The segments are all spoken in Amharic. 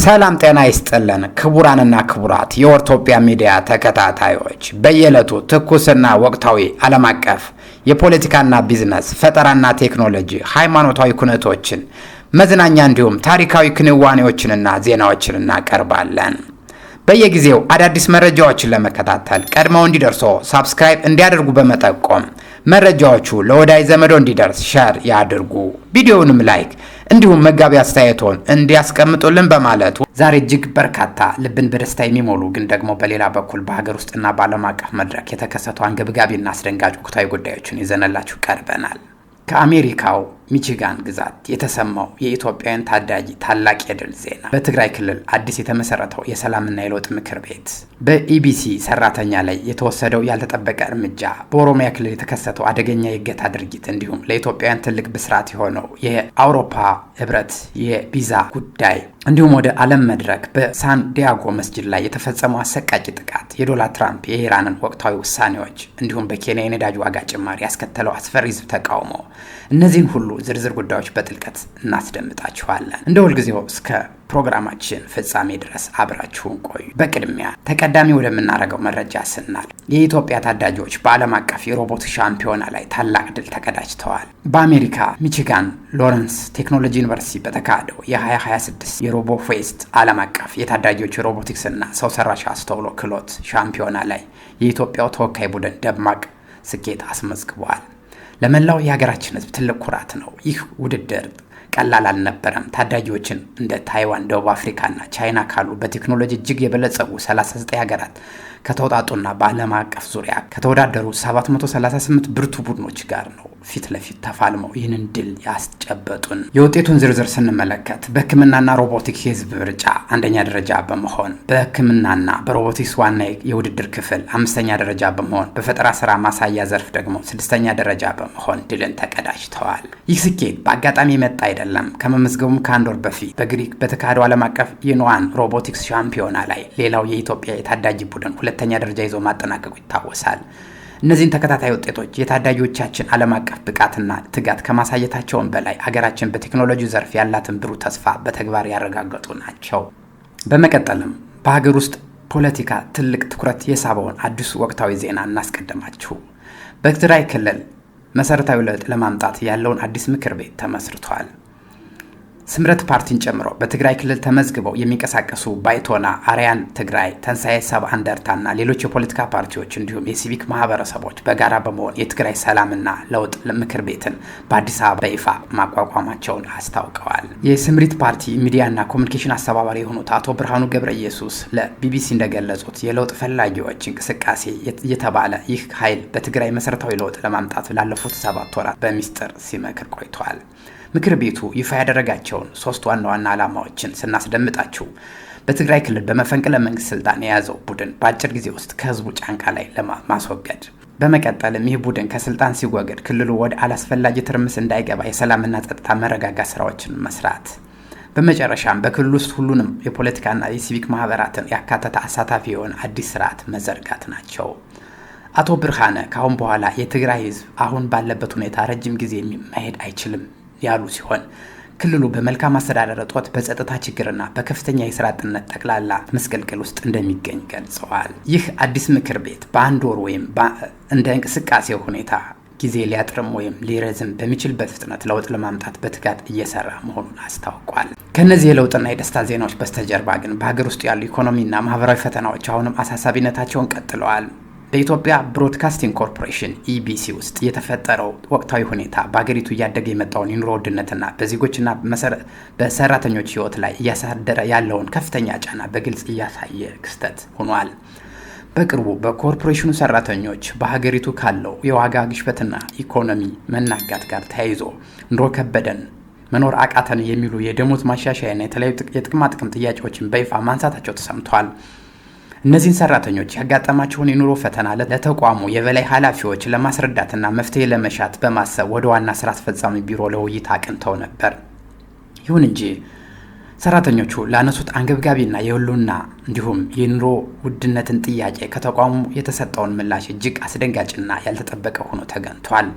ሰላም ጤና ይስጥልን ክቡራንና ክቡራት የኦርቶፒያ ሚዲያ ተከታታዮች፣ በየዕለቱ ትኩስና ወቅታዊ ዓለም አቀፍ የፖለቲካና ቢዝነስ ፈጠራና ቴክኖሎጂ፣ ሃይማኖታዊ ኩነቶችን፣ መዝናኛ እንዲሁም ታሪካዊ ክንዋኔዎችንና ዜናዎችን እናቀርባለን። በየጊዜው አዳዲስ መረጃዎችን ለመከታተል ቀድመው እንዲደርሶ ሳብስክራይብ እንዲያደርጉ በመጠቆም መረጃዎቹ ለወዳጅ ዘመዶ እንዲደርስ ሼር ያድርጉ። ቪዲዮውንም ላይክ እንዲሁም መጋቢ አስተያየቶን እንዲያስቀምጡልን በማለት ዛሬ እጅግ በርካታ ልብን በደስታ የሚሞሉ ግን ደግሞ በሌላ በኩል በሀገር ውስጥና በዓለም አቀፍ መድረክ የተከሰቱ አንገብጋቢና አስደንጋጭ ወቅታዊ ጉዳዮችን ይዘንላችሁ ቀርበናል። ከአሜሪካው ሚቺጋን ግዛት የተሰማው የኢትዮጵያውያን ታዳጊ ታላቅ የድል ዜና፣ በትግራይ ክልል አዲስ የተመሰረተው የሰላምና የለውጥ ምክር ቤት፣ በኢቢሲ ሰራተኛ ላይ የተወሰደው ያልተጠበቀ እርምጃ፣ በኦሮሚያ ክልል የተከሰተው አደገኛ የእገታ ድርጊት እንዲሁም ለኢትዮጵያውያን ትልቅ ብስራት የሆነው የአውሮፓ ህብረት የቪዛ ጉዳይ እንዲሁም ወደ ዓለም መድረክ በሳን ዲያጎ መስጂድ ላይ የተፈጸመው አሰቃቂ ጥቃት፣ የዶናልድ ትራምፕ የኢራንን ወቅታዊ ውሳኔዎች እንዲሁም በኬንያ የነዳጅ ዋጋ ጭማሪ ያስከተለው አስፈሪ ህዝብ ተቃውሞ፣ እነዚህን ሁሉ ዝርዝር ጉዳዮች በጥልቀት እናስደምጣችኋለን። እንደ ሁልጊዜው እስከ ፕሮግራማችን ፍጻሜ ድረስ አብራችሁን ቆዩ። በቅድሚያ ተቀዳሚ ወደምናደርገው መረጃ ስናል የኢትዮጵያ ታዳጊዎች በዓለም አቀፍ የሮቦት ሻምፒዮና ላይ ታላቅ ድል ተቀዳጅተዋል። በአሜሪካ ሚቺጋን ሎረንስ ቴክኖሎጂ ዩኒቨርሲቲ በተካሄደው የ2026 የሮቦ ፌስት ዓለም አቀፍ የታዳጊዎች የሮቦቲክስ እና ሰው ሰራሽ አስተውሎ ክህሎት ሻምፒዮና ላይ የኢትዮጵያው ተወካይ ቡድን ደማቅ ስኬት አስመዝግቧል። ለመላው የሀገራችን ህዝብ ትልቅ ኩራት ነው። ይህ ውድድር ቀላል አልነበረም። ታዳጊዎችን እንደ ታይዋን፣ ደቡብ አፍሪካና ቻይና ካሉ በቴክኖሎጂ እጅግ የበለጸጉ 39 ሀገራት ከተውጣጡና በዓለም አቀፍ ዙሪያ ከተወዳደሩ 738 ብርቱ ቡድኖች ጋር ነው ፊት ለፊት ተፋልመው ይህንን ድል ያስጨበጡን። የውጤቱን ዝርዝር ስንመለከት በህክምናና ሮቦቲክስ የህዝብ ምርጫ አንደኛ ደረጃ በመሆን በህክምናና በሮቦቲክስ ዋና የውድድር ክፍል 5ኛ ደረጃ በመሆን በፈጠራ ስራ ማሳያ ዘርፍ ደግሞ 6ኛ ደረጃ በመሆን ድልን ተቀዳጅተዋል። ይህ ስኬት በአጋጣሚ የመጣ አይደለም። ከመመዝገቡም ከአንድ ወር በፊት በግሪክ በተካሄደው ዓለም አቀፍ የኖዋን ሮቦቲክስ ሻምፒዮና ላይ ሌላው የኢትዮጵያ የታዳጊ ቡድን 2ኛ ደረጃ ይዞ ማጠናቀቁ ይታወሳል። እነዚህን ተከታታይ ውጤቶች የታዳጊዎቻችን ዓለም አቀፍ ብቃትና ትጋት ከማሳየታቸውን በላይ ሀገራችን በቴክኖሎጂ ዘርፍ ያላትን ብሩህ ተስፋ በተግባር ያረጋገጡ ናቸው። በመቀጠልም በሀገር ውስጥ ፖለቲካ ትልቅ ትኩረት የሳበውን አዲሱ ወቅታዊ ዜና እናስቀድማችሁ። በትግራይ ክልል መሰረታዊ ለውጥ ለማምጣት ያለውን አዲስ ምክር ቤት ተመስርቷል። ስምረት ፓርቲን ጨምሮ በትግራይ ክልል ተመዝግበው የሚንቀሳቀሱ ባይቶና፣ አርያን ትግራይ፣ ተንሳኤ ሰብአ እንደርታና ሌሎች የፖለቲካ ፓርቲዎች እንዲሁም የሲቪክ ማህበረሰቦች በጋራ በመሆን የትግራይ ሰላምና ለውጥ ምክር ቤትን በአዲስ አበባ በይፋ ማቋቋማቸውን አስታውቀዋል። የስምሪት ፓርቲ ሚዲያና ኮሚኒኬሽን አስተባባሪ የሆኑት አቶ ብርሃኑ ገብረ ኢየሱስ ለቢቢሲ እንደገለጹት የለውጥ ፈላጊዎች እንቅስቃሴ የተባለ ይህ ኃይል በትግራይ መሰረታዊ ለውጥ ለማምጣት ላለፉት 7 ወራት በሚስጥር ሲመክር ቆይቷል። ምክር ቤቱ ይፋ ያደረጋቸውን 3 ዋና ዋና ዓላማዎችን ስናስደምጣችሁ በትግራይ ክልል በመፈንቅለ መንግስት ስልጣን የያዘው ቡድን በአጭር ጊዜ ውስጥ ከህዝቡ ጫንቃ ላይ ለማስወገድ፣ በመቀጠልም ይህ ቡድን ከስልጣን ሲወገድ ክልሉ ወደ አላስፈላጊ ትርምስ እንዳይገባ የሰላምና ጸጥታ መረጋጋት ስራዎችን መስራት፣ በመጨረሻም በክልሉ ውስጥ ሁሉንም የፖለቲካና የሲቪክ ማህበራትን ያካተተ አሳታፊ የሆነ አዲስ ስርዓት መዘርጋት ናቸው። አቶ ብርሃነ ካሁን በኋላ የትግራይ ህዝብ አሁን ባለበት ሁኔታ ረጅም ጊዜ መሄድ አይችልም ያሉ ሲሆን ክልሉ በመልካም አስተዳደር እጦት፣ በጸጥታ ችግርና በከፍተኛ የስራ አጥነት ጠቅላላ መስቀልቅል ውስጥ እንደሚገኝ ገልጸዋል። ይህ አዲስ ምክር ቤት በአንድ ወር ወይም እንደ እንቅስቃሴው ሁኔታ ጊዜ ሊያጥርም ወይም ሊረዝም በሚችልበት ፍጥነት ለውጥ ለማምጣት በትጋት እየሰራ መሆኑን አስታውቋል። ከነዚህ የለውጥና የደስታ ዜናዎች በስተጀርባ ግን በሀገር ውስጥ ያሉ ኢኮኖሚና ማህበራዊ ፈተናዎች አሁንም አሳሳቢነታቸውን ቀጥለዋል። በኢትዮጵያ ብሮድካስቲንግ ኮርፖሬሽን ኢቢሲ ውስጥ የተፈጠረው ወቅታዊ ሁኔታ በአገሪቱ እያደገ የመጣውን የኑሮ ውድነትና በዜጎችና በሰራተኞች ህይወት ላይ እያሳደረ ያለውን ከፍተኛ ጫና በግልጽ እያሳየ ክስተት ሆኗል። በቅርቡ በኮርፖሬሽኑ ሰራተኞች በሀገሪቱ ካለው የዋጋ ግሽበትና ኢኮኖሚ መናጋት ጋር ተያይዞ ኑሮ ከበደን፣ መኖር አቃተን የሚሉ የደሞዝ ማሻሻያና የተለያዩ የጥቅማ ጥቅም ጥያቄዎችን በይፋ ማንሳታቸው ተሰምቷል። እነዚህን ሰራተኞች ያጋጠማቸውን የኑሮ ፈተና ለተቋሙ የበላይ ኃላፊዎች ለማስረዳትና መፍትሄ ለመሻት በማሰብ ወደ ዋና ስራ አስፈጻሚ ቢሮ ለውይይት አቅንተው ነበር። ይሁን እንጂ ሰራተኞቹ ላነሱት አንገብጋቢና የሁሉና እንዲሁም የኑሮ ውድነትን ጥያቄ ከተቋሙ የተሰጠውን ምላሽ እጅግ አስደንጋጭና ያልተጠበቀ ሆኖ ተገኝቷል።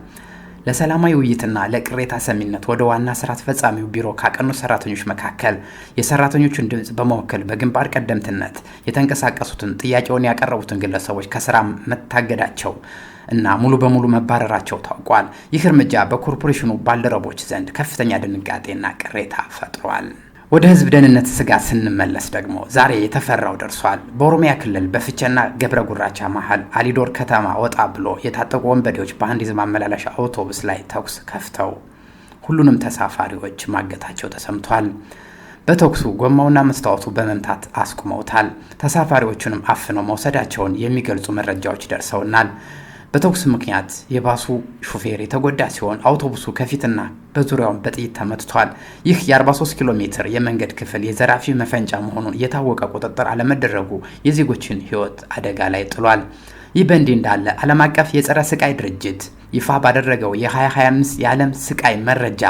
ለሰላማዊ ውይይትና ለቅሬታ ሰሚነት ወደ ዋና ስራ አስፈጻሚው ቢሮ ካቀኑ ሰራተኞች መካከል የሰራተኞቹን ድምጽ በመወከል በግንባር ቀደምትነት የተንቀሳቀሱትን ጥያቄውን ያቀረቡትን ግለሰቦች ከስራ መታገዳቸው እና ሙሉ በሙሉ መባረራቸው ታውቋል። ይህ እርምጃ በኮርፖሬሽኑ ባልደረቦች ዘንድ ከፍተኛ ድንጋጤና ቅሬታ ፈጥሯል። ወደ ህዝብ ደህንነት ስጋት ስንመለስ ደግሞ ዛሬ የተፈራው ደርሷል። በኦሮሚያ ክልል በፍቼና ገብረ ጉራቻ መሃል አሊዶር ከተማ ወጣ ብሎ የታጠቁ ወንበዴዎች በአንድ የህዝብ ማመላለሻ አውቶቡስ ላይ ተኩስ ከፍተው ሁሉንም ተሳፋሪዎች ማገታቸው ተሰምቷል። በተኩሱ ጎማውና መስታወቱ በመምታት አስቁመውታል። ተሳፋሪዎቹንም አፍነው መውሰዳቸውን የሚገልጹ መረጃዎች ደርሰውናል። በተኩስ ምክንያት የባሱ ሹፌር የተጎዳ ሲሆን አውቶቡሱ ከፊትና በዙሪያው በጥይት ተመትቷል። ይህ የ43 ኪሎ ሜትር የመንገድ ክፍል የዘራፊ መፈንጫ መሆኑን የታወቀ ቁጥጥር አለመደረጉ የዜጎችን ህይወት አደጋ ላይ ጥሏል። ይህ በእንዲህ እንዳለ ዓለም አቀፍ የጸረ ስቃይ ድርጅት ይፋ ባደረገው የ2025 የዓለም ስቃይ መረጃ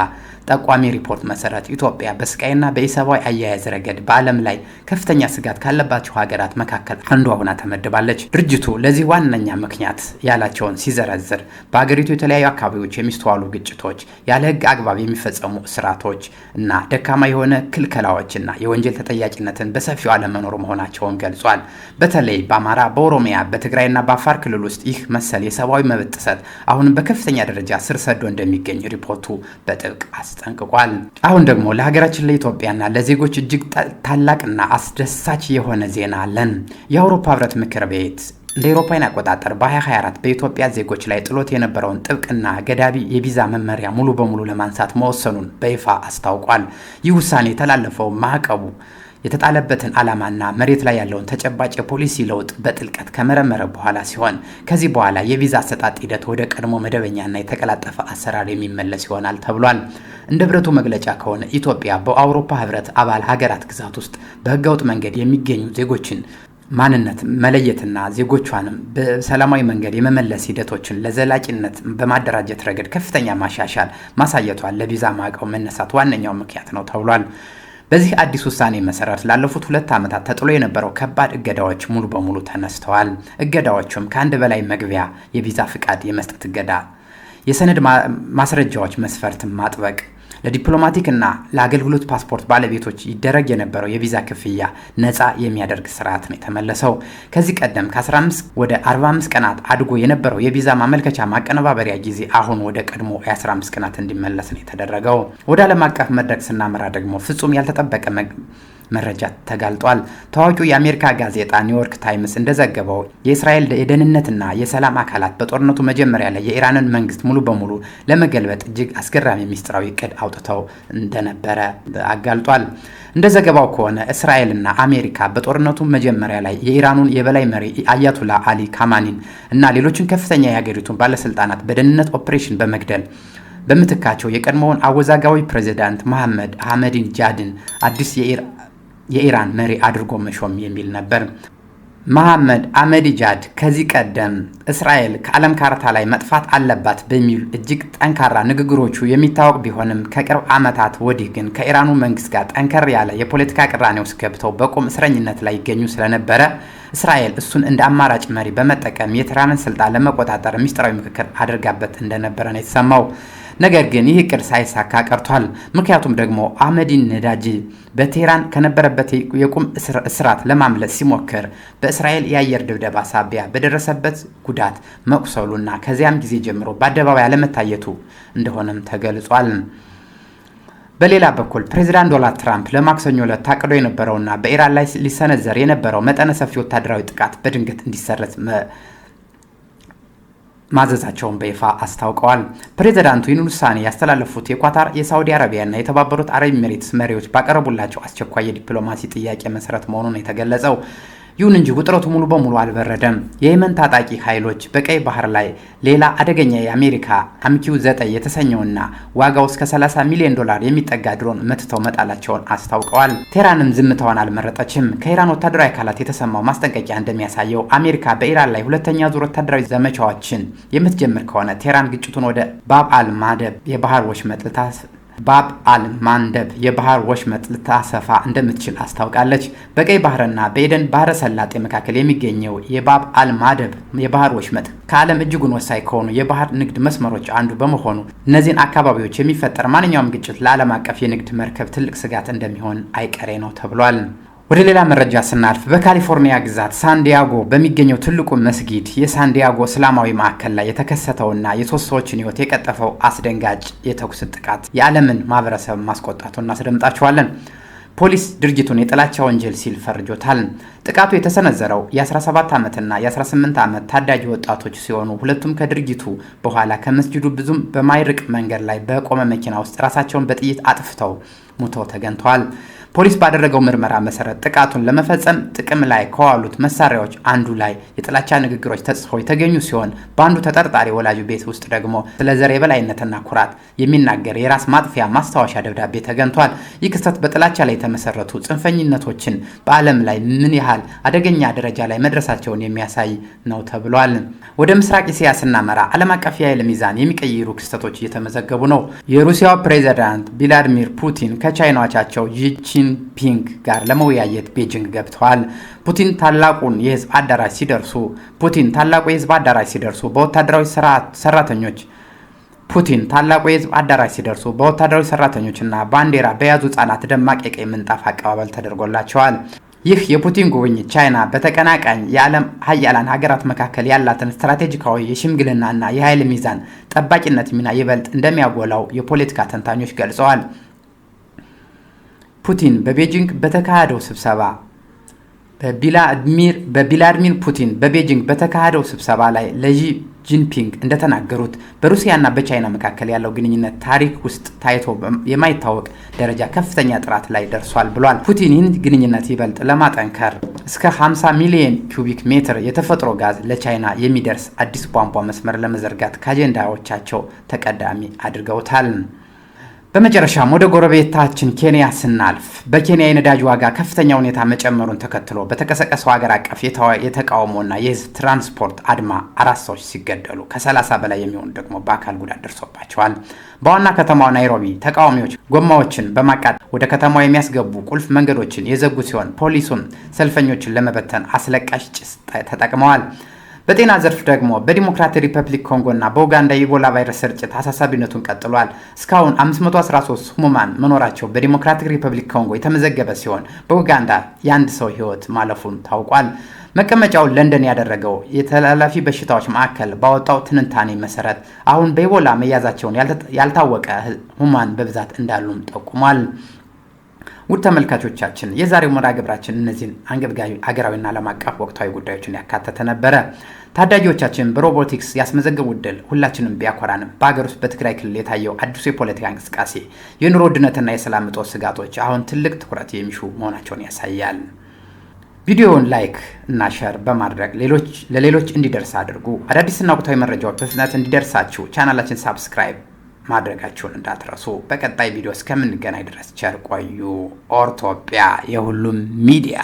ጠቋሚ ሪፖርት መሰረት ኢትዮጵያ በስቃይና በኢሰብአዊ አያያዝ ረገድ በዓለም ላይ ከፍተኛ ስጋት ካለባቸው ሀገራት መካከል አንዷ ሆና ተመድባለች። ድርጅቱ ለዚህ ዋነኛ ምክንያት ያላቸውን ሲዘረዝር በሀገሪቱ የተለያዩ አካባቢዎች የሚስተዋሉ ግጭቶች፣ ያለ ህግ አግባብ የሚፈጸሙ እስራቶች እና ደካማ የሆነ ክልከላዎችና የወንጀል ተጠያቂነትን በሰፊው አለመኖር መሆናቸውን ገልጿል። በተለይ በአማራ፣ በኦሮሚያ፣ በትግራይና በአፋር ክልል ውስጥ ይህ መሰል የሰብአዊ መብት ጥሰት አሁንም በከፍተኛ ደረጃ ስር ሰዶ እንደሚገኝ ሪፖርቱ በጥብቅ አስጠንቅቋል። አሁን ደግሞ ለሀገራችን ለኢትዮጵያና ለዜጎች እጅግ ታላቅና አስደሳች የሆነ ዜና አለን። የአውሮፓ ህብረት ምክር ቤት እንደ አውሮፓውያን አቆጣጠር በ2024 በኢትዮጵያ ዜጎች ላይ ጥሎት የነበረውን ጥብቅና ገዳቢ የቪዛ መመሪያ ሙሉ በሙሉ ለማንሳት መወሰኑን በይፋ አስታውቋል። ይህ ውሳኔ የተላለፈው ማዕቀቡ የተጣለበትን ዓላማና መሬት ላይ ያለውን ተጨባጭ የፖሊሲ ለውጥ በጥልቀት ከመረመረ በኋላ ሲሆን ከዚህ በኋላ የቪዛ አሰጣጥ ሂደት ወደ ቀድሞ መደበኛና የተቀላጠፈ አሰራር የሚመለስ ይሆናል ተብሏል። እንደ ህብረቱ መግለጫ ከሆነ ኢትዮጵያ በአውሮፓ ህብረት አባል ሀገራት ግዛት ውስጥ በህገወጥ መንገድ የሚገኙ ዜጎችን ማንነት መለየትና ዜጎቿንም በሰላማዊ መንገድ የመመለስ ሂደቶችን ለዘላቂነት በማደራጀት ረገድ ከፍተኛ ማሻሻል ማሳየቷን ለቪዛ ማዕቀቡ መነሳት ዋነኛው ምክንያት ነው ተብሏል። በዚህ አዲስ ውሳኔ መሰረት ላለፉት 2 ዓመታት ተጥሎ የነበረው ከባድ እገዳዎች ሙሉ በሙሉ ተነስተዋል። እገዳዎቹም ከአንድ በላይ መግቢያ፣ የቪዛ ፍቃድ የመስጠት እገዳ፣ የሰነድ ማስረጃዎች መስፈርትን ማጥበቅ፣ ለዲፕሎማቲክ እና ለአገልግሎት ፓስፖርት ባለቤቶች ይደረግ የነበረው የቪዛ ክፍያ ነፃ የሚያደርግ ስርዓት ነው የተመለሰው። ከዚህ ቀደም ከ15 ወደ 45 ቀናት አድጎ የነበረው የቪዛ ማመልከቻ ማቀነባበሪያ ጊዜ አሁን ወደ ቀድሞ የ15 ቀናት እንዲመለስ ነው የተደረገው። ወደ ዓለም አቀፍ መድረክ ስናመራ ደግሞ ፍጹም ያልተጠበቀ መረጃ ተጋልጧል። ታዋቂው የአሜሪካ ጋዜጣ ኒውዮርክ ታይምስ እንደዘገበው የእስራኤል የደህንነትና የሰላም አካላት በጦርነቱ መጀመሪያ ላይ የኢራንን መንግስት ሙሉ በሙሉ ለመገልበጥ እጅግ አስገራሚ ሚስጥራዊ እቅድ አውጥተው እንደነበረ አጋልጧል። እንደ ዘገባው ከሆነ እስራኤልና አሜሪካ በጦርነቱ መጀመሪያ ላይ የኢራኑን የበላይ መሪ አያቱላ አሊ ካማኒን እና ሌሎችን ከፍተኛ የሀገሪቱን ባለስልጣናት በደህንነት ኦፕሬሽን በመግደል በምትካቸው የቀድሞውን አወዛጋቢ ፕሬዚዳንት መሐመድ አህመዲነጃድን አዲስ የኢራን መሪ አድርጎ መሾም የሚል ነበር። መሐመድ አህመዲነጃድ ከዚህ ቀደም እስራኤል ከዓለም ካርታ ላይ መጥፋት አለባት በሚል እጅግ ጠንካራ ንግግሮቹ የሚታወቅ ቢሆንም ከቅርብ ዓመታት ወዲህ ግን ከኢራኑ መንግስት ጋር ጠንከር ያለ የፖለቲካ ቅራኔ ውስጥ ገብተው በቁም እስረኝነት ላይ ይገኙ ስለነበረ እስራኤል እሱን እንደ አማራጭ መሪ በመጠቀም የቴህራንን ስልጣን ለመቆጣጠር ሚስጥራዊ ምክክር አድርጋበት እንደነበረ ነው የተሰማው። ነገር ግን ይህ እቅድ ሳይሳካ ቀርቷል። ምክንያቱም ደግሞ አህመዲነጃድ በቴህራን ከነበረበት የቁም እስራት ለማምለጥ ሲሞክር በእስራኤል የአየር ድብደባ ሳቢያ በደረሰበት ጉዳት መቁሰሉና ከዚያም ጊዜ ጀምሮ በአደባባይ አለመታየቱ እንደሆነም ተገልጿል። በሌላ በኩል ፕሬዚዳንት ዶናልድ ትራምፕ ለማክሰኞ ዕለት ታቅዶ የነበረውና በኢራን ላይ ሊሰነዘር የነበረው መጠነ ሰፊ ወታደራዊ ጥቃት በድንገት እንዲሰረዝ ማዘዛቸውን በይፋ አስታውቀዋል። ፕሬዚዳንቱ ይህን ውሳኔ ያስተላለፉት የኳታር፣ የሳውዲ አረቢያና የተባበሩት አረብ ኤሚሬትስ መሪዎች ባቀረቡላቸው አስቸኳይ የዲፕሎማሲ ጥያቄ መሰረት መሆኑን የተገለጸው። ይሁን እንጂ ውጥረቱ ሙሉ በሙሉ አልበረደም። የየመን ታጣቂ ኃይሎች በቀይ ባህር ላይ ሌላ አደገኛ የአሜሪካ MQ-9 የተሰኘውና ዋጋው እስከ $30 ሚሊዮን የሚጠጋ ድሮን መትተው መጣላቸውን አስታውቀዋል። ቴህራንም ዝምታዋን አልመረጠችም። ከኢራን ወታደራዊ አካላት የተሰማው ማስጠንቀቂያ እንደሚያሳየው አሜሪካ በኢራን ላይ ሁለተኛ ዙር ወታደራዊ ዘመቻዎችን የምትጀምር ከሆነ ቴህራን ግጭቱን ወደ ባብ አል ማደብ የባህር ወሽመጥ ባብ አል-ማንደብ የባህር ወሽመጥ ልታሰፋ እንደምትችል አስታውቃለች። በቀይ ባህርና በኤደን ባህረ ሰላጤ መካከል የሚገኘው የባብ አል-ማንደብ የባህር ወሽመጥ ከዓለም እጅጉን ወሳኝ ከሆኑ የባህር ንግድ መስመሮች አንዱ በመሆኑ እነዚህን አካባቢዎች የሚፈጠር ማንኛውም ግጭት ለዓለም አቀፍ የንግድ መርከብ ትልቅ ስጋት እንደሚሆን አይቀሬ ነው ተብሏል። ወደ ሌላ መረጃ ስናልፍ በካሊፎርኒያ ግዛት ሳንዲያጎ በሚገኘው ትልቁ መስጊድ የሳንዲያጎ እስላማዊ ማዕከል ላይ የተከሰተውና የ3 ሰዎችን ሕይወት የቀጠፈው አስደንጋጭ የተኩስ ጥቃት የዓለምን ማህበረሰብ ማስቆጣቱን እናስደምጣችኋለን። ፖሊስ ድርጊቱን የጥላቻ ወንጀል ሲል ፈርጆታል። ጥቃቱ የተሰነዘረው የ17 ዓመትና የ18 ዓመት ታዳጊ ወጣቶች ሲሆኑ ሁለቱም ከድርጊቱ በኋላ ከመስጂዱ ብዙም በማይርቅ መንገድ ላይ በቆመ መኪና ውስጥ ራሳቸውን በጥይት አጥፍተው ሞተው ተገኝተዋል። ፖሊስ ባደረገው ምርመራ መሰረት ጥቃቱን ለመፈጸም ጥቅም ላይ ከዋሉት መሳሪያዎች አንዱ ላይ የጥላቻ ንግግሮች ተጽፈው የተገኙ ሲሆን በአንዱ ተጠርጣሪ ወላጅ ቤት ውስጥ ደግሞ ስለ ዘር የበላይነትና ኩራት የሚናገር የራስ ማጥፊያ ማስታወሻ ደብዳቤ ተገኝቷል። ይህ ክስተት በጥላቻ ላይ የተመሰረቱ ጽንፈኝነቶችን በዓለም ላይ ምን ያህል አደገኛ ደረጃ ላይ መድረሳቸውን የሚያሳይ ነው ተብሏል። ወደ ምስራቅ እስያ ስናመራ ዓለም አቀፍ የኃይል ሚዛን የሚቀይሩ ክስተቶች እየተመዘገቡ ነው። የሩሲያው ፕሬዝዳንት ቭላዲሚር ፑቲን ከቻይናዎቻቸው ጂንፒንግ ጋር ለመወያየት ቤጂንግ ገብተዋል። ፑቲን ታላቁ የህዝብ አዳራሽ ሲደርሱ በወታደራዊ ሰራተኞችና ባንዲራ በያዙ ህጻናት ደማቅ የቀይ ምንጣፍ አቀባበል ተደርጎላቸዋል። ይህ የፑቲን ጉብኝት ቻይና በተቀናቃኝ የዓለም ሀያላን ሀገራት መካከል ያላትን ስትራቴጂካዊ የሽምግልናና የኃይል ሚዛን ጠባቂነት ሚና ይበልጥ እንደሚያጎላው የፖለቲካ ተንታኞች ገልጸዋል። ፑቲን በቤጂንግ በተካሄደው ስብሰባ በቭላዲሚር ፑቲን በቤጂንግ በተካሄደው ስብሰባ ላይ ለጂ ጂንፒንግ እንደተናገሩት በሩሲያና በቻይና መካከል ያለው ግንኙነት ታሪክ ውስጥ ታይቶ የማይታወቅ ደረጃ ከፍተኛ ጥራት ላይ ደርሷል ብሏል። ፑቲን ይህን ግንኙነት ይበልጥ ለማጠንከር እስከ 50 ሚሊዮን ኩቢክ ሜትር የተፈጥሮ ጋዝ ለቻይና የሚደርስ አዲስ ቧንቧ መስመር ለመዘርጋት ከአጀንዳዎቻቸው ተቀዳሚ አድርገውታል። በመጨረሻም ወደ ጎረቤታችን ኬንያ ስናልፍ በኬንያ የነዳጅ ዋጋ ከፍተኛ ሁኔታ መጨመሩን ተከትሎ በተቀሰቀሰው ሀገር አቀፍ የተቃውሞና የህዝብ ትራንስፖርት አድማ 4 ሰዎች ሲገደሉ ከ30 በላይ የሚሆኑ ደግሞ በአካል ጉዳት ደርሶባቸዋል። በዋና ከተማው ናይሮቢ ተቃዋሚዎች ጎማዎችን በማቃጠል ወደ ከተማው የሚያስገቡ ቁልፍ መንገዶችን የዘጉ ሲሆን ፖሊሱም ሰልፈኞችን ለመበተን አስለቃሽ ጭስ ተጠቅመዋል። በጤና ዘርፍ ደግሞ በዲሞክራቲክ ሪፐብሊክ ኮንጎና በኡጋንዳ የኢቦላ ቫይረስ ስርጭት አሳሳቢነቱን ቀጥሏል። እስካሁን 513 ህሙማን መኖራቸው በዲሞክራቲክ ሪፐብሊክ ኮንጎ የተመዘገበ ሲሆን በኡጋንዳ የአንድ ሰው ህይወት ማለፉን ታውቋል። መቀመጫውን ለንደን ያደረገው የተላላፊ በሽታዎች ማዕከል ባወጣው ትንታኔ መሰረት አሁን በኢቦላ መያዛቸውን ያልታወቀ ህሙማን በብዛት እንዳሉም ጠቁሟል። ውድ ተመልካቾቻችን የዛሬው መርሃ ግብራችን እነዚህን አንገብጋቢ አገራዊና ዓለም አቀፍ ወቅታዊ ጉዳዮችን ያካተተ ነበረ። ታዳጊዎቻችን በሮቦቲክስ ያስመዘገቡት ድል ሁላችንም ቢያኮራንም በአገር ውስጥ በትግራይ ክልል የታየው አዲሱ የፖለቲካ እንቅስቃሴ የኑሮ ውድነትና የሰላም እጦት ስጋቶች አሁን ትልቅ ትኩረት የሚሹ መሆናቸውን ያሳያል። ቪዲዮውን ላይክ እና ሼር በማድረግ ለሌሎች እንዲደርስ አድርጉ። አዳዲስና ወቅታዊ መረጃዎች በፍጥነት እንዲደርሳችሁ ቻናላችን ሳብስክራይብ ማድረጋችሁን እንዳትረሱ። በቀጣይ ቪዲዮ እስከምንገናኝ ድረስ ቸር ቆዩ። ኦርቶጵያ የሁሉም ሚዲያ